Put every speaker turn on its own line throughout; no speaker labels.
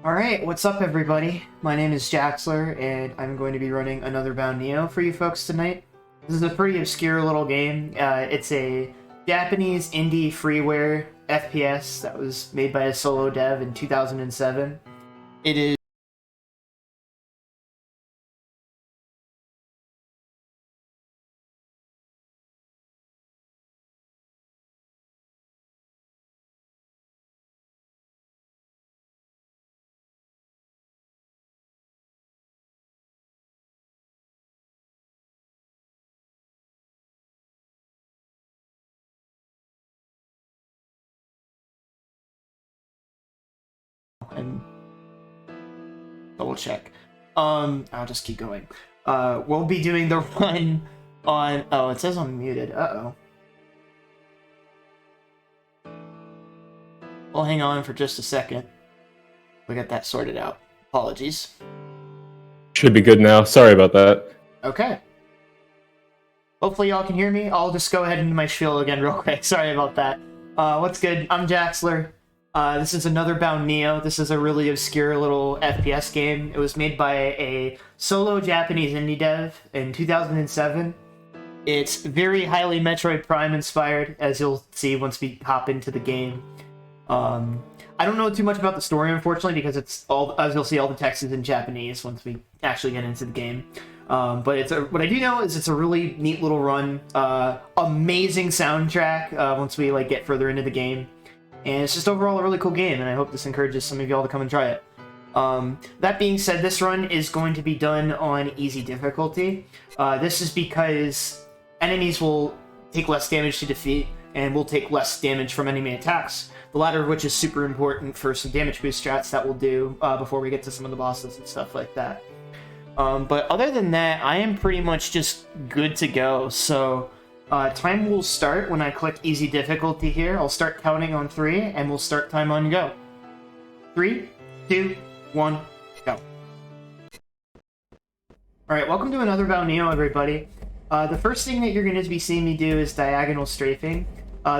Alright, what's up everybody? My name is Jaxler, and I'm going to be running another Bound Neo for you folks tonight. This is a pretty obscure little game. It's a Japanese indie freeware FPS that was made by a solo dev in 2007. It is and double check. I'll just keep going. We'll be doing the run on. Oh, it says I'm muted. We'll hang on for just a second. We got that sorted out. Apologies.
Should be good now. Sorry about that.
Okay. Hopefully y'all can hear me. I'll just go ahead into my spiel again real quick. Sorry about that. What's good? I'm Jaxler. This is another Bound Neo. This is a really obscure little FPS game. It was made by a solo Japanese indie dev in 2007. It's very highly Metroid Prime inspired, as you'll see once we hop into the game. I don't know too much about the story, unfortunately, because it's all, as you'll see, all the text is in Japanese once we actually get into the game. But what I do know is it's a really neat little run. Amazing soundtrack once we get further into the game. And it's just overall a really cool game, and I hope this encourages some of y'all to come and try it. That being said, this run is going to be done on easy difficulty. This is because enemies will take less damage to defeat, and will take less damage from enemy attacks. The latter of which is super important for some damage boost strats that we'll do before we get to some of the bosses and stuff like that. But other than that, I am pretty much just good to go. So time will start when I click easy difficulty here. I'll start counting on 3, and we'll start time on go. 3, 2, 1, go. Alright, welcome to another Bound Neo, everybody. The first thing that you're going to be seeing me do is diagonal strafing.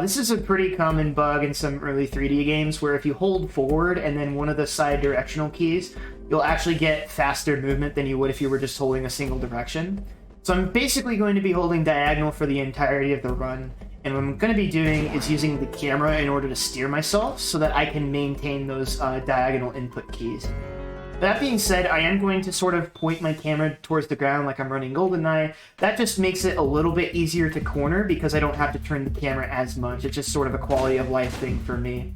This is a pretty common bug in some early 3D games, where if you hold forward and then one of the side directional keys, you'll actually get faster movement than you would if you were just holding a single direction. So I'm basically going to be holding diagonal for the entirety of the run, and what I'm going to be doing is using the camera in order to steer myself so that I can maintain those diagonal input keys. That being said, I am going to sort of point my camera towards the ground like I'm running GoldenEye. That just makes it a little bit easier to corner because I don't have to turn the camera as much. It's just sort of a quality of life thing for me.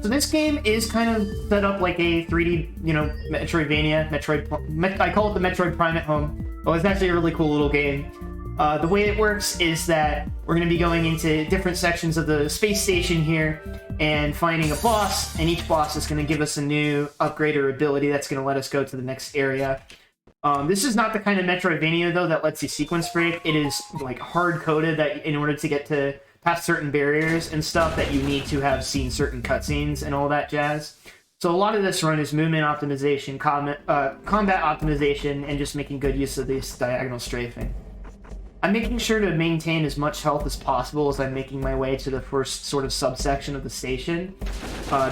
So this game is kind of set up like a 3D, Metroidvania. I call it the Metroid Prime at home. Oh, it's actually a really cool little game. The way it works is that we're going to be going into different sections of the space station here and finding a boss, and each boss is going to give us a new upgrade or ability that's going to let us go to the next area. This is not the kind of Metroidvania, though, that lets you sequence break. It is hard-coded that in order to get to past certain barriers and stuff that you need to have seen certain cutscenes and all that jazz. So a lot of this run is movement optimization, combat optimization, and just making good use of this diagonal strafing. I'm making sure to maintain as much health as possible as I'm making my way to the first sort of subsection of the station,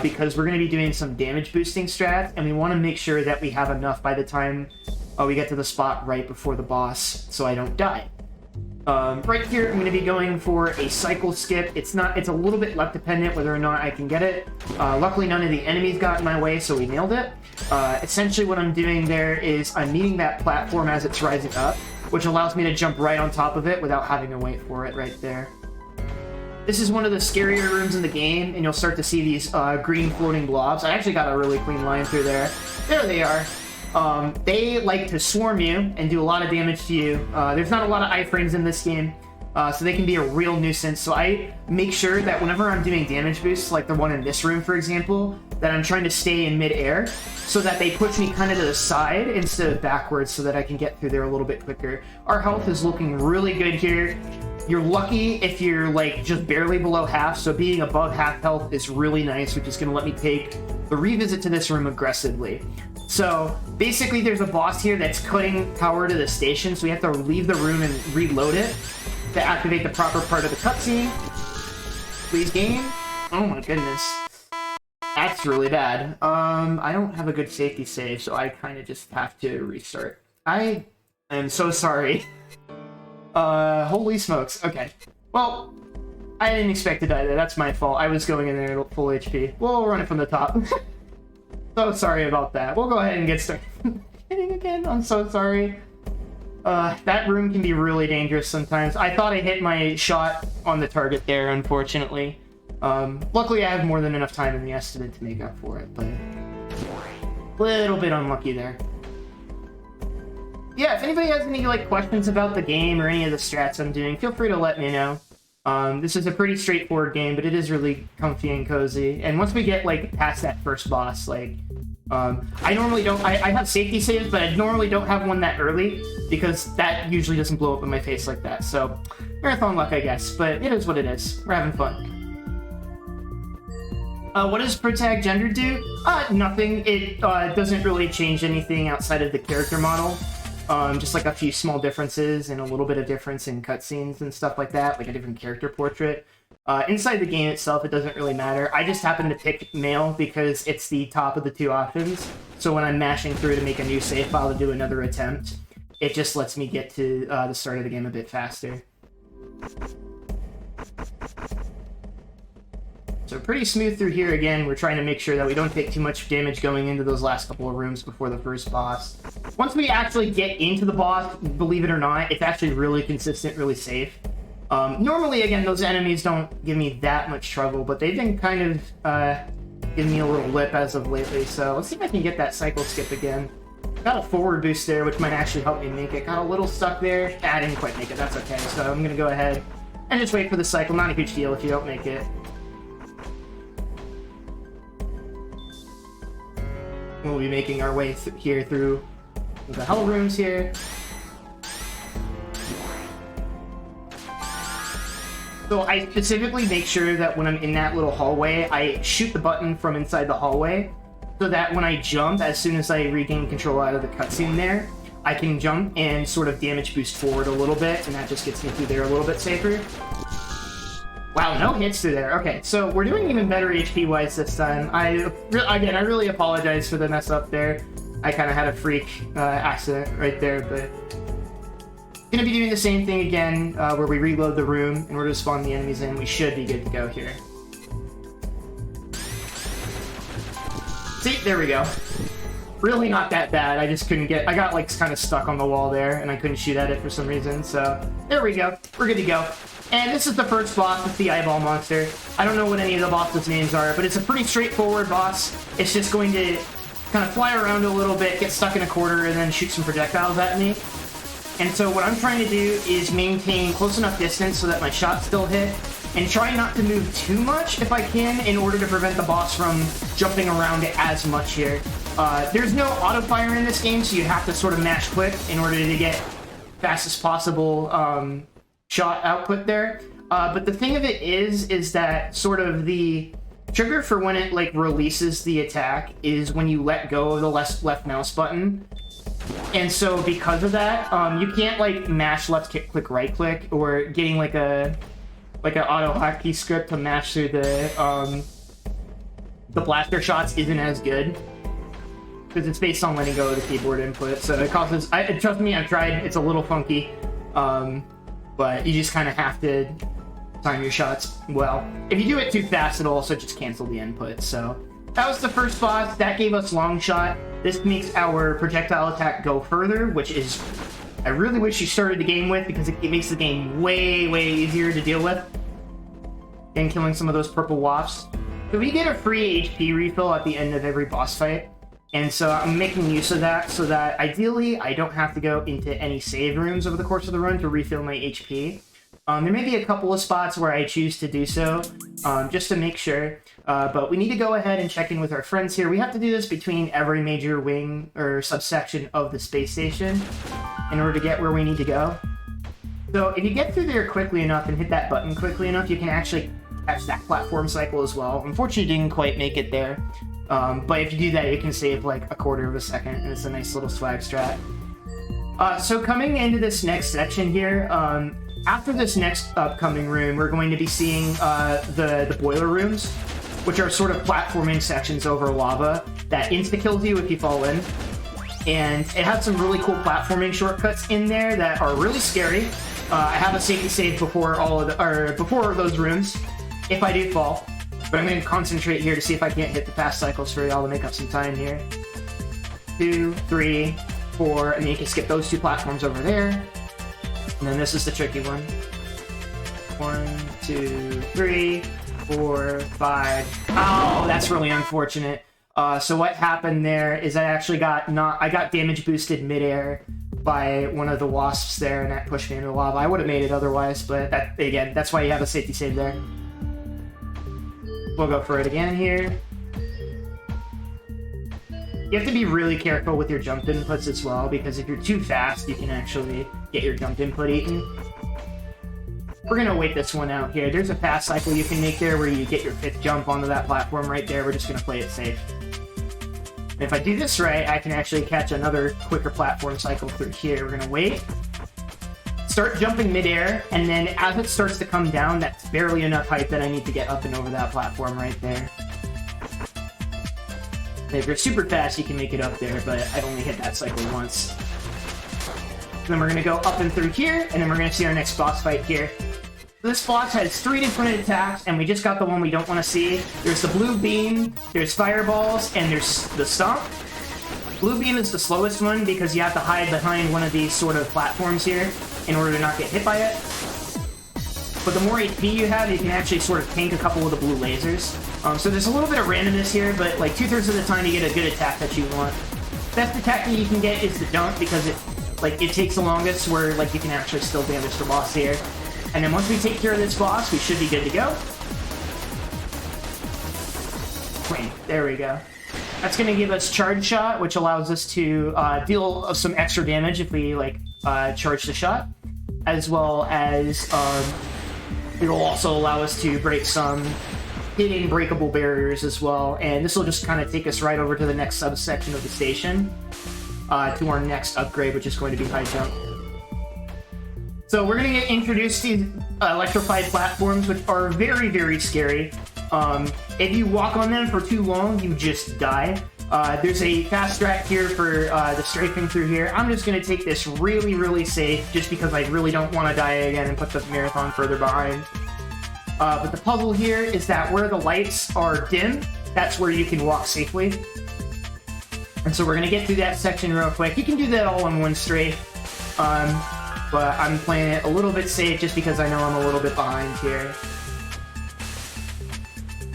because we're going to be doing some damage boosting strats, and we want to make sure that we have enough by the time we get to the spot right before the boss, so I don't die. Right here, I'm going to be going for a cycle skip. It's a little bit luck dependent whether or not I can get it. Luckily, none of the enemies got in my way, so we nailed it. Essentially, what I'm doing there is I'm meeting that platform as it's rising up, which allows me to jump right on top of it without having to wait for it right there. This is one of the scarier rooms in the game, and you'll start to see these green floating blobs. I actually got a really clean line through there. There they are. They like to swarm you and do a lot of damage to you. There's not a lot of iframes in this game, so they can be a real nuisance. So I make sure that whenever I'm doing damage boosts, like the one in this room, for example, that I'm trying to stay in midair so that they push me kind of to the side instead of backwards so that I can get through there a little bit quicker. Our health is looking really good here. You're lucky if you're just barely below half, so being above half health is really nice, which is going to let me take the revisit to this room aggressively. So basically there's a boss here that's cutting power to the station, so we have to leave the room and reload it to activate the proper part of the cutscene. Please game. Oh my goodness. That's really bad. I don't have a good safety save, so I kind of just have to restart. I am so sorry. Holy smokes. Okay. Well, I didn't expect to die there. That's my fault. I was going in there at full HP. We'll run it from the top. So sorry about that. We'll go ahead and get started. Hitting again. I'm so sorry. That room can be really dangerous sometimes. I thought I hit my shot on the target there, unfortunately. Luckily I have more than enough time in the estimate to make up for it, but a little bit unlucky there. Yeah, if anybody has any questions about the game or any of the strats I'm doing, feel free to let me know. This is a pretty straightforward game, but it is really comfy and cozy. And once we get past that first boss, I normally don't. I have safety saves, but I normally don't have one that early because that usually doesn't blow up in my face like that. So marathon luck, I guess. But it is what it is. We're having fun. What does protag gender do? Nothing. It doesn't really change anything outside of the character model. Just a few small differences and a little bit of difference in cutscenes and stuff like that, like a different character portrait. Inside the game itself, it doesn't really matter. I just happen to pick male because it's the top of the two options. So when I'm mashing through to make a new save file to do another attempt, it just lets me get to the start of the game a bit faster. So pretty smooth through here again. We're trying to make sure that we don't take too much damage going into those last couple of rooms before the first boss. Once we actually get into the boss, believe it or not, it's actually really consistent, really safe. Normally, again, those enemies don't give me that much trouble, but they've been kind of giving me a little lip as of lately. So let's see if I can get that cycle skip again. Got a forward boost there, which might actually help me make it. Got a little stuck there. I didn't quite make it. That's okay. So I'm going to go ahead and just wait for the cycle. Not a huge deal if you don't make it. We'll be making our way here through the hell rooms here. So I specifically make sure that when I'm in that little hallway, I shoot the button from inside the hallway so that when I jump, as soon as I regain control out of the cutscene there, I can jump and sort of damage boost forward a little bit, and that just gets me through there a little bit safer. Wow, no hits through there. Okay, so we're doing even better HP-wise this time. I really apologize for the mess up there. I kind of had a freak accident right there, but gonna be doing the same thing again, where we reload the room in order to spawn the enemies in. We should be good to go here. See, there we go. Really not that bad. I just couldn't get... I got kind of stuck on the wall there, and I couldn't shoot at it for some reason, so there we go. We're good to go. And this is the first boss with the eyeball monster. I don't know what any of the bosses' names are, but it's a pretty straightforward boss. It's just going to kind of fly around a little bit, get stuck in a corner, and then shoot some projectiles at me. And so what I'm trying to do is maintain close enough distance so that my shots still hit, and try not to move too much if I can in order to prevent the boss from jumping around as much here. There's no auto-fire in this game, so you have to sort of mash quick in order to get fastest possible shot output there. But the thing of it is that sort of the trigger for when it releases the attack is when you let go of the left mouse button. And so because of that, you can't mash left click right click, or getting a auto hotkey script to mash through the blaster shots isn't as good because it's based on letting go of the keyboard input. So it causes, trust me, I've tried. It's a little funky. But you just kind of have to time your shots well. If you do it too fast, it'll also just cancel the input. So that was the first boss. That gave us long shot. This makes our projectile attack go further, which is... I really wish you started the game with, because it makes the game way, way easier to deal with. And killing some of those purple wafts. So we get a free HP refill at the end of every boss fight. And so I'm making use of that so that ideally I don't have to go into any save rooms over the course of the run to refill my HP. There may be a couple of spots where I choose to do so, just to make sure. But we need to go ahead and check in with our friends here. We have to do this between every major wing or subsection of the space station in order to get where we need to go. So if you get through there quickly enough and hit that button quickly enough, you can actually catch that platform cycle as well. Unfortunately, you didn't quite make it there. But if you do that, you can save a quarter of a second, and it's a nice little swag strat. So coming into this next section here, after this next upcoming room, we're going to be seeing the boiler rooms. which are sort of platforming sections over lava that insta-kills you if you fall in. And it has some really cool platforming shortcuts in there that are really scary. I have a safety save before before those rooms, if I do fall. But I'm going to concentrate here to see if I can't hit the fast cycles for y'all to make up some time here. 2, 3, 4, and then you can skip those 2 platforms over there. And then this is the tricky one. 1, 2, 3, 4, 5. Oh, that's really unfortunate. So what happened there is I actually got damage boosted midair by one of the wasps there, and that pushed me into the lava. I would have made it otherwise, but that's why you have a safety save there. We'll go for it again here. You have to be really careful with your jump inputs as well, because if you're too fast, you can actually get your jump input eaten. We're gonna wait this one out here. There's a fast cycle you can make there where you get your 5th jump onto that platform right there. We're just gonna play it safe. And if I do this right, I can actually catch another quicker platform cycle through here. We're gonna wait. Start jumping midair, and then as it starts to come down, that's barely enough height that I need to get up and over that platform right there. And if you're super fast, you can make it up there, but I've only hit that cycle once. And then we're gonna go up and through here, and then we're gonna see our next boss fight here. This boss has 3 different attacks, and we just got the one we don't want to see. There's the blue beam, there's fireballs, and there's the stomp. Blue beam is the slowest one because you have to hide behind one of these sort of platforms here in order to not get hit by it. But the more HP you have, you can actually sort of tank a couple of the blue lasers. So there's a little bit of randomness here, but like 2/3 of the time you get a good attack that you want. Best attack that you can get is the jump because it takes the longest, where like you can actually still damage the boss here. And then once we take care of this boss, we should be good to go. Wait, there we go. That's going to give us Charge Shot, which allows us to deal some extra damage if we charge the shot, as well as it will also allow us to break some hitting breakable barriers as well. And this will just kind of take us right over to the next subsection of the station, to our next upgrade, which is going to be High Jump. So we're going to get introduced to electrified platforms, which are very, very scary. If you walk on them for too long, you just die. There's a fast track here for the strafing through here. I'm just going to take this really, really safe, just because I really don't want to die again and put the marathon further behind. But the puzzle here is that where the lights are dim, that's where you can walk safely. And so we're going to get through that section real quick. You can do that all in one strafe. But I'm playing it a little bit safe just because I know I'm a little bit behind here.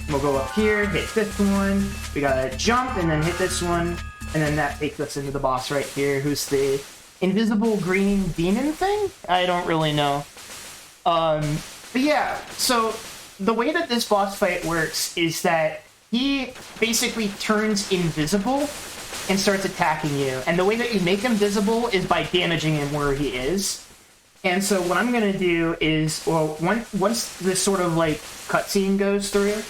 We'll go up here, hit this one. We gotta jump and then hit this one. And then that takes us into the boss right here, who's the invisible green demon thing? I don't really know. But yeah, so the way that this boss fight works is that he basically turns invisible and starts attacking you. And the way that you make him visible is by damaging him where he is. And so what I'm going to do is, well, once this sort of like cutscene goes through,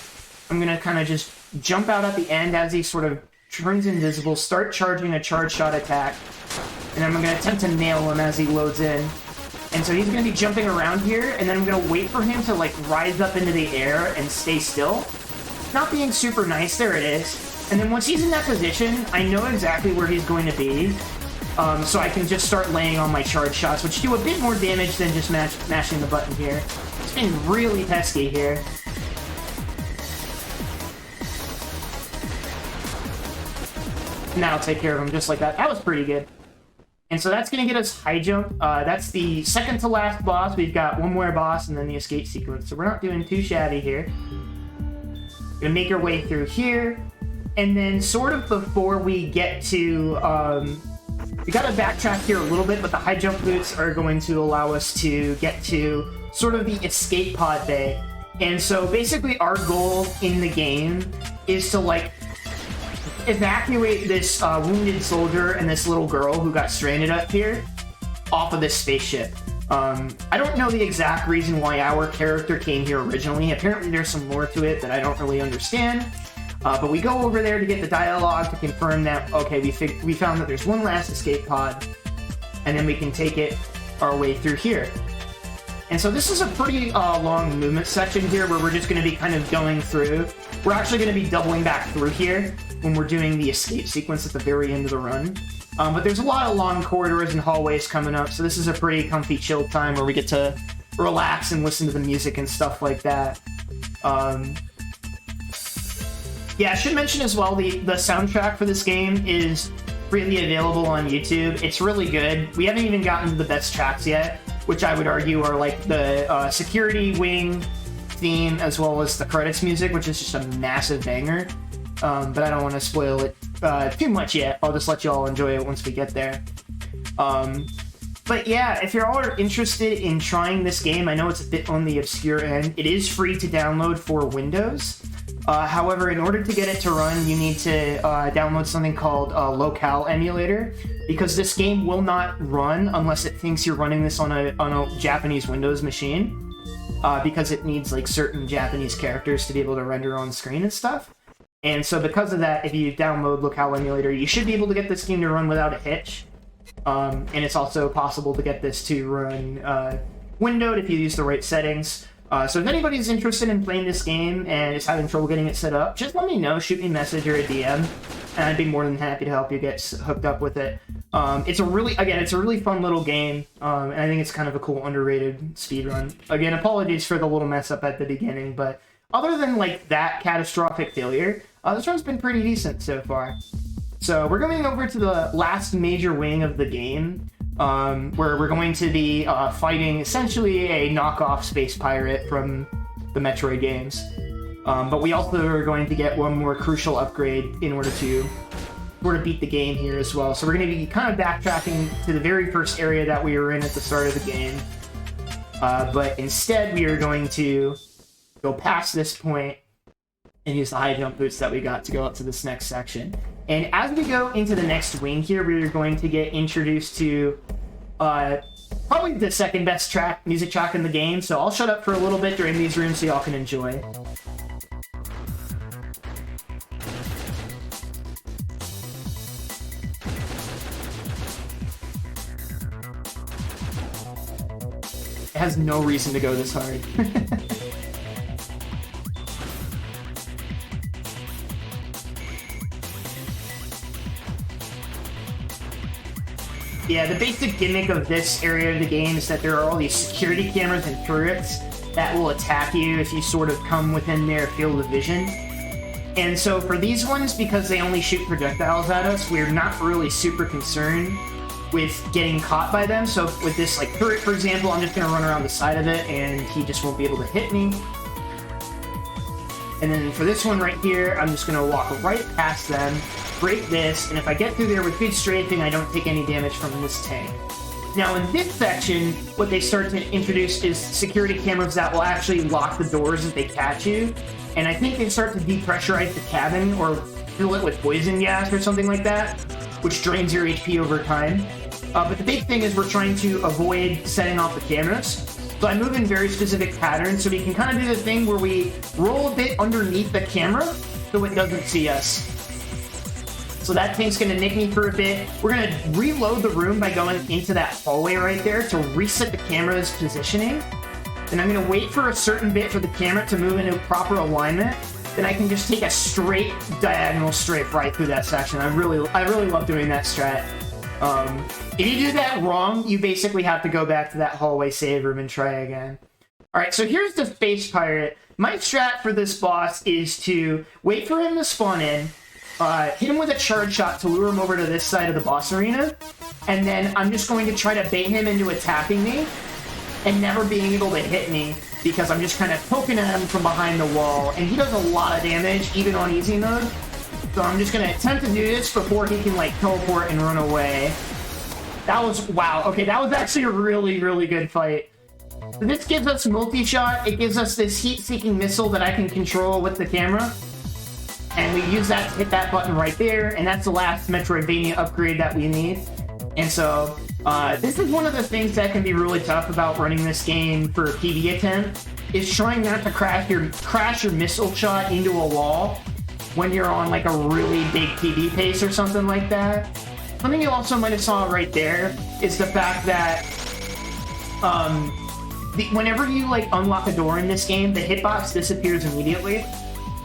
I'm going to kind of just jump out at the end as he sort of turns invisible, start charging a charge shot attack, and then I'm going to attempt to nail him as he loads in. And so he's going to be jumping around here, and then I'm going to wait for him to like rise up into the air and stay still. Not being super nice, there it is. And then once he's in that position, I know exactly where he's going to be. So I can just start laying on my charge shots, which do a bit more damage than just mashing the button here. It's been really pesky here. And that'll take care of him just like that. That was pretty good. And so that's going to get us High Jump. That's the second to last boss. We've got one more boss and then the escape sequence. So we're not doing too shabby here. Gonna make our way through here. And then sort of before we get to... we gotta backtrack here a little bit, but the High Jump boots are going to allow us to get to sort of the escape pod bay. And so basically our goal in the game is to like evacuate this wounded soldier and this little girl who got stranded up here off of this spaceship. I don't know the exact reason why our character came here originally. Apparently there's some lore to it that I don't really understand. But we go over there to get the dialogue to confirm that, okay, we found that there's one last escape pod, and then we can take it our way through here. And so this is a pretty long movement section here where we're just going to be kind of going through. We're actually going to be doubling back through here when we're doing the escape sequence at the very end of the run. But there's a lot of long corridors and hallways coming up, so this is a pretty comfy chill time where we get to relax and listen to the music and stuff like that. Yeah, I should mention as well, the soundtrack for this game is freely available on YouTube. It's really good. We haven't even gotten to the best tracks yet, which I would argue are like the security wing theme as well as the credits music, which is just a massive banger. But I don't want to spoil it too much yet. I'll just let you all enjoy it once we get there. But yeah, if you're all interested in trying this game, I know it's a bit on the obscure end. It is free to download for Windows. However, in order to get it to run, you need to download something called Locale Emulator, because this game will not run unless it thinks you're running this on a Japanese Windows machine, because it needs like certain Japanese characters to be able to render on screen and stuff. And so because of that, if you download Locale Emulator, you should be able to get this game to run without a hitch. And it's also possible to get this to run windowed if you use the right settings. So if anybody's interested in playing this game and is having trouble getting it set up, just let me know, shoot me a message or a DM, and I'd be more than happy to help you get hooked up with it. It's a really fun little game, and I think it's kind of a cool underrated speedrun. Again, apologies for the little mess up at the beginning, but other than like that catastrophic failure, this run's been pretty decent so far. So we're going over to the last major wing of the game, where we're going to be fighting essentially a knockoff space pirate from the Metroid games. But we also are going to get one more crucial upgrade in order to beat the game here as well. So we're going to be kind of backtracking to the very first area that we were in at the start of the game. But instead, we are going to go past this point and use the high jump boots that we got to go up to this next section. And as we go into the next wing here, we're going to get introduced to probably the second best music track in the game, so I'll shut up for a little bit during these rooms so y'all can enjoy. It has no reason to go this hard. Yeah, the basic gimmick of this area of the game is that there are all these security cameras and turrets that will attack you if you sort of come within their field of vision. And so for these ones, because they only shoot projectiles at us, we're not really super concerned with getting caught by them. So with this like turret, for example, I'm just going to run around the side of it and he just won't be able to hit me. And then for this one right here, I'm just going to walk right past them, break this, and if I get through there with good strafing, I don't take any damage from this tank. Now in this section, what they start to introduce is security cameras that will actually lock the doors if they catch you. And I think they start to depressurize the cabin or fill it with poison gas or something like that, which drains your HP over time. But the big thing is we're trying to avoid setting off the cameras. So I move in very specific patterns, so we can kind of do the thing where we roll a bit underneath the camera so it doesn't see us. So that thing's going to nick me for a bit. We're going to reload the room by going into that hallway right there to reset the camera's positioning. Then I'm going to wait for a certain bit for the camera to move into proper alignment. Then I can just take a straight diagonal strafe right through that section. I really love doing that strat. If you do that wrong, you basically have to go back to that hallway save room and try again. Alright, so here's the space pirate. My strat for this boss is to wait for him to spawn in, hit him with a charge shot to lure him over to this side of the boss arena, and then I'm just going to try to bait him into attacking me and never being able to hit me because I'm just kind of poking at him from behind the wall, and he does a lot of damage even on easy mode. So I'm just going to attempt to do this before he can like teleport and run away. That was, wow, okay, that was actually a really, really good fight. So this gives us multi-shot. It gives us this heat-seeking missile that I can control with the camera. And we use that to hit that button right there, and that's the last Metroidvania upgrade that we need. And so, this is one of the things that can be really tough about running this game for a PB attempt, is trying not to crash your missile shot into a wall when you're on like a really big PB pace or something like that. Something you also might have saw right there is the fact that whenever you like unlock a door in this game, the hitbox disappears immediately.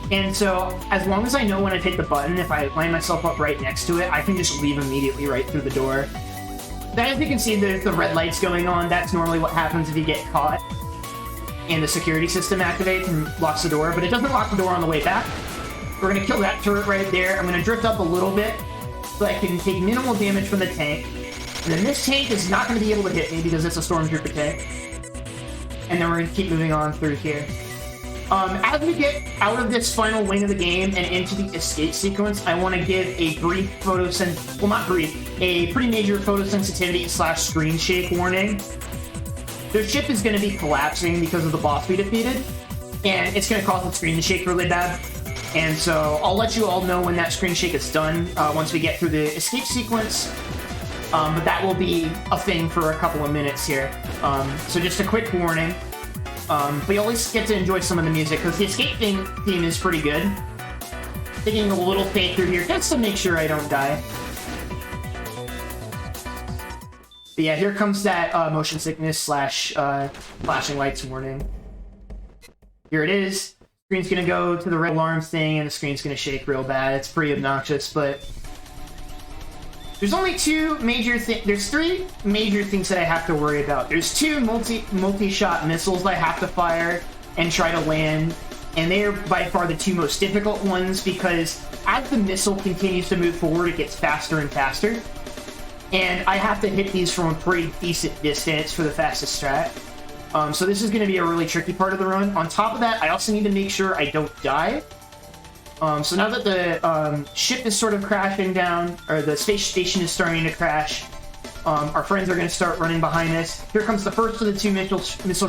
And so, as long as I know when I've hit the button, if I line myself up right next to it, I can just leave immediately right through the door. Then, as you can see, there's the red lights going on. That's normally what happens if you get caught. And the security system activates and locks the door, but it doesn't lock the door on the way back. We're going to kill that turret right there. I'm going to drift up a little bit so I can take minimal damage from the tank. And then this tank is not going to be able to hit me because it's a Stormtrooper tank. And then we're going to keep moving on through here. As we get out of this final wing of the game and into the escape sequence, I want to give a brief a pretty major photosensitivity / screen shake warning. Their ship is going to be collapsing because of the boss we defeated, and it's going to cause the screen to shake really bad. And so I'll let you all know when that screen shake is done once we get through the escape sequence. But that will be a thing for a couple of minutes here. So just a quick warning. But you always get to enjoy some of the music, because the escape theme is pretty good. Taking a little fade through here just to make sure I don't die. But yeah, here comes that motion sickness / flashing lights warning. Here it is. Screen's gonna go to the red alarms thing, and the screen's gonna shake real bad. It's pretty obnoxious, but... There's only there's 3 major things that I have to worry about. There's 2 multi-shot missiles that I have to fire and try to land, and they are by far the 2 most difficult ones, because as the missile continues to move forward, it gets faster and faster. And I have to hit these from a pretty decent distance for the fastest strat. So this is going to be a really tricky part of the run. On top of that, I also need to make sure I don't die. So now that the ship is sort of crashing down, or the space station is starting to crash, our friends are going to start running behind us. Here comes the first of the 2 missile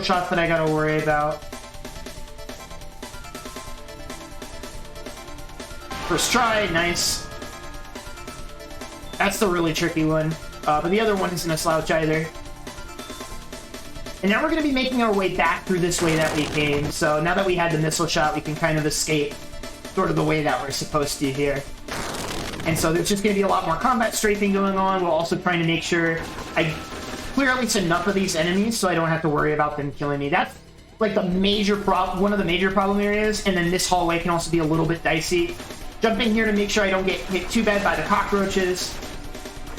shots that I got to worry about. First try, nice. That's the really tricky one. But the other one isn't a slouch either. And now we're going to be making our way back through this way that we came. So now that we had the missile shot, we can kind of escape sort of the way that we're supposed to here. And so there's just going to be a lot more combat strafing going on, while also trying to make sure I clear at least enough of these enemies so I don't have to worry about them killing me. That's like the one of the major problem areas, and then this hallway can also be a little bit dicey. Jump in here to make sure I don't get hit too bad by the cockroaches.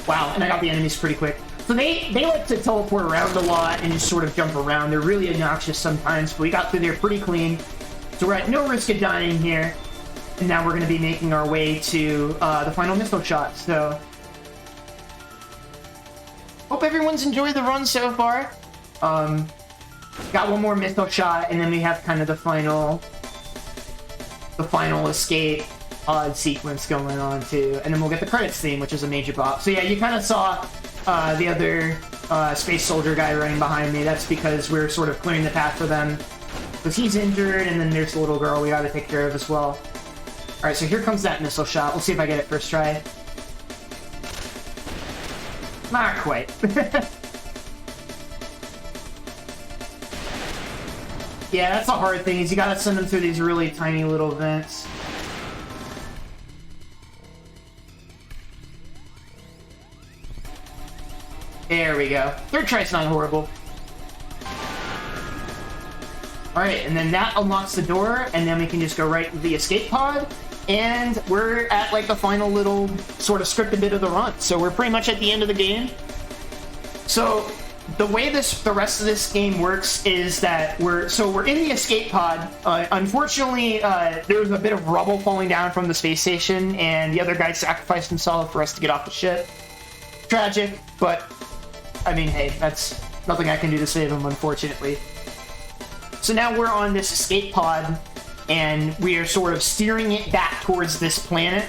Wow, and I got the enemies pretty quick. So they like to teleport around a lot and just sort of jump around. They're really obnoxious sometimes, but we got through there pretty clean. So we're at no risk of dying here. And now we're going to be making our way to the final missile shot, so... Hope everyone's enjoyed the run so far. Got one more missile shot, and then we have kind of the final escape pod sequence going on, too. And then we'll get the credits theme, which is a major bop. So yeah, you kind of saw the other space soldier guy running behind me. That's because we're sort of clearing the path for them. Because he's injured, and then there's the little girl we gotta take care of as well. Alright, so here comes that missile shot. We'll see if I get it first try. Not quite. Yeah, that's the hard thing, is you gotta send them through these really tiny little vents. There we go. Third try's not horrible. Alright, and then that unlocks the door, and then we can just go right to the escape pod, and we're at like the final little sort of scripted bit of the run. So we're pretty much at the end of the game. So the way the rest of this game works is that we're in the escape pod. Unfortunately, there was a bit of rubble falling down from the space station, and the other guy sacrificed himself for us to get off the ship. Tragic, but I mean, hey, that's nothing I can do to save him, unfortunately. So now we're on this escape pod, and we are sort of steering it back towards this planet.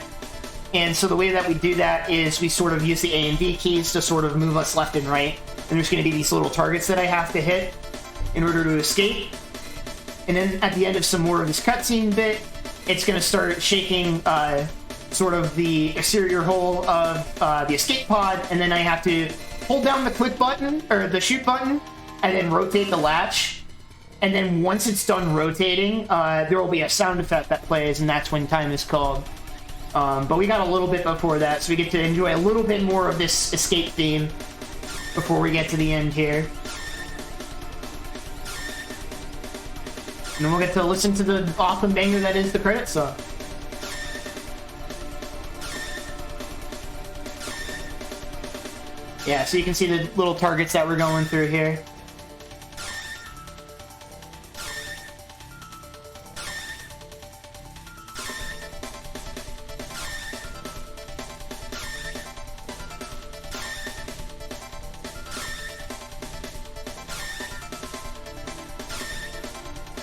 And so the way that we do that is we sort of use the A and B keys to sort of move us left and right. And there's going to be these little targets that I have to hit in order to escape. And then at the end of some more of this cutscene bit, it's going to start shaking sort of the exterior hull of the escape pod, and then I have to hold down the click button, or the shoot button, and then rotate the latch. And then once it's done rotating, there will be a sound effect that plays, and that's when time is called. But we got a little bit before that, so we get to enjoy a little bit more of this escape theme before we get to the end here. And then we'll get to listen to the awesome banger that is the credit song. Yeah, so you can see the little targets that we're going through here.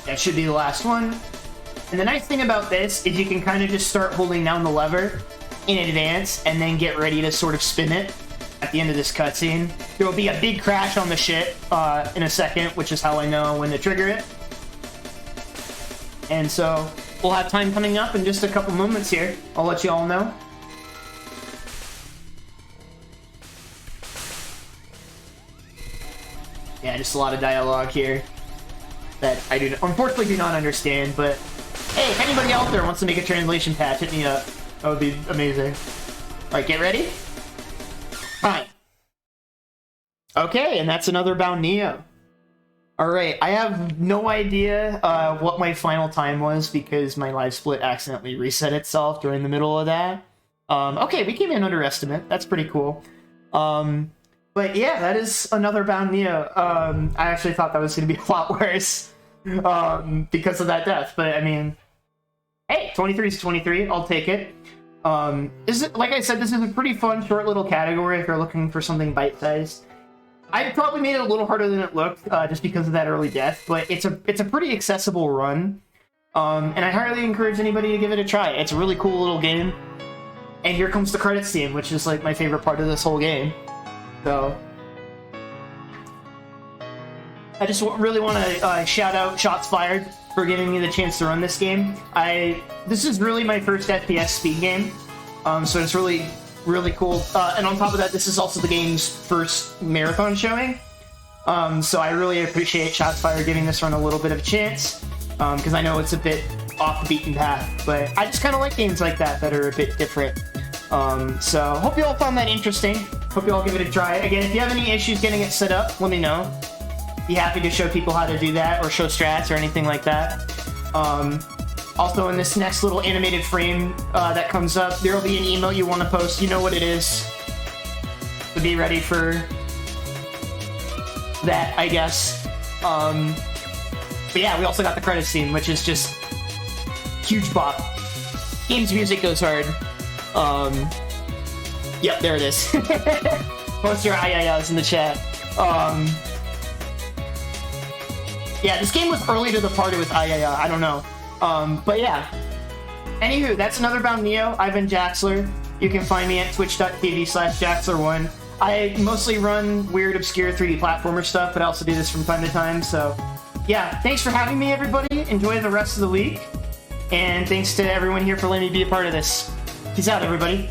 That should be the last one. And the nice thing about this is you can kind of just start holding down the lever in advance and then get ready to sort of spin it at the end of this cutscene. There will be a big crash on the ship in a second, which is how I know when to trigger it. And so we'll have time coming up in just a couple moments here. I'll let you all know. Yeah, just a lot of dialogue here that I unfortunately do not understand, but hey, if anybody out there wants to make a translation patch, hit me up. That would be amazing. Alright, get ready? Fine. Okay, and that's another Bound Neo. Alright, I have no idea what my final time was because my live split accidentally reset itself during the middle of that. Okay, we came in under estimate. That's pretty cool. But yeah, that is another Bound Neo. I actually thought that was going to be a lot worse because of that death. But I mean, hey, 23 is 23. I'll take it. Like I said, this is a pretty fun, short little category if you're looking for something bite-sized. I probably made it a little harder than it looked just because of that early death, but it's a pretty accessible run. And I highly encourage anybody to give it a try. It's a really cool little game. And here comes the credits scene, which is like my favorite part of this whole game. So I just really want to shout out Shots Fired for giving me the chance to run this game. This is really my first FPS speed game, so it's really cool. And on top of that, this is also the game's first marathon showing. So I really appreciate Shots Fired giving this run a little bit of a chance, because I know it's a bit off the beaten path, but I just kind of like games like that are a bit different. So hope you all found that interesting. Hope you all give it a try. Again, if you have any issues getting it set up, let me know. Be happy to show people how to do that, or show strats, or anything like that. Also, in this next little animated frame that comes up, there will be an email you want to post. You know what it is. So be ready for that, I guess. But yeah, we also got the credits scene, which is just huge bop. Game's music goes hard. Yep, there it is. Post your ayayas in the chat. Yeah, this game was early to the party with ayaya. I don't know. But yeah. Anywho, that's another Bound Neo. I've been Jaxler. You can find me at twitch.tv/Jaxler1. I mostly run weird, obscure 3D platformer stuff, but I also do this from time to time. So yeah, thanks for having me, everybody. Enjoy the rest of the week. And thanks to everyone here for letting me be a part of this. Peace out, everybody.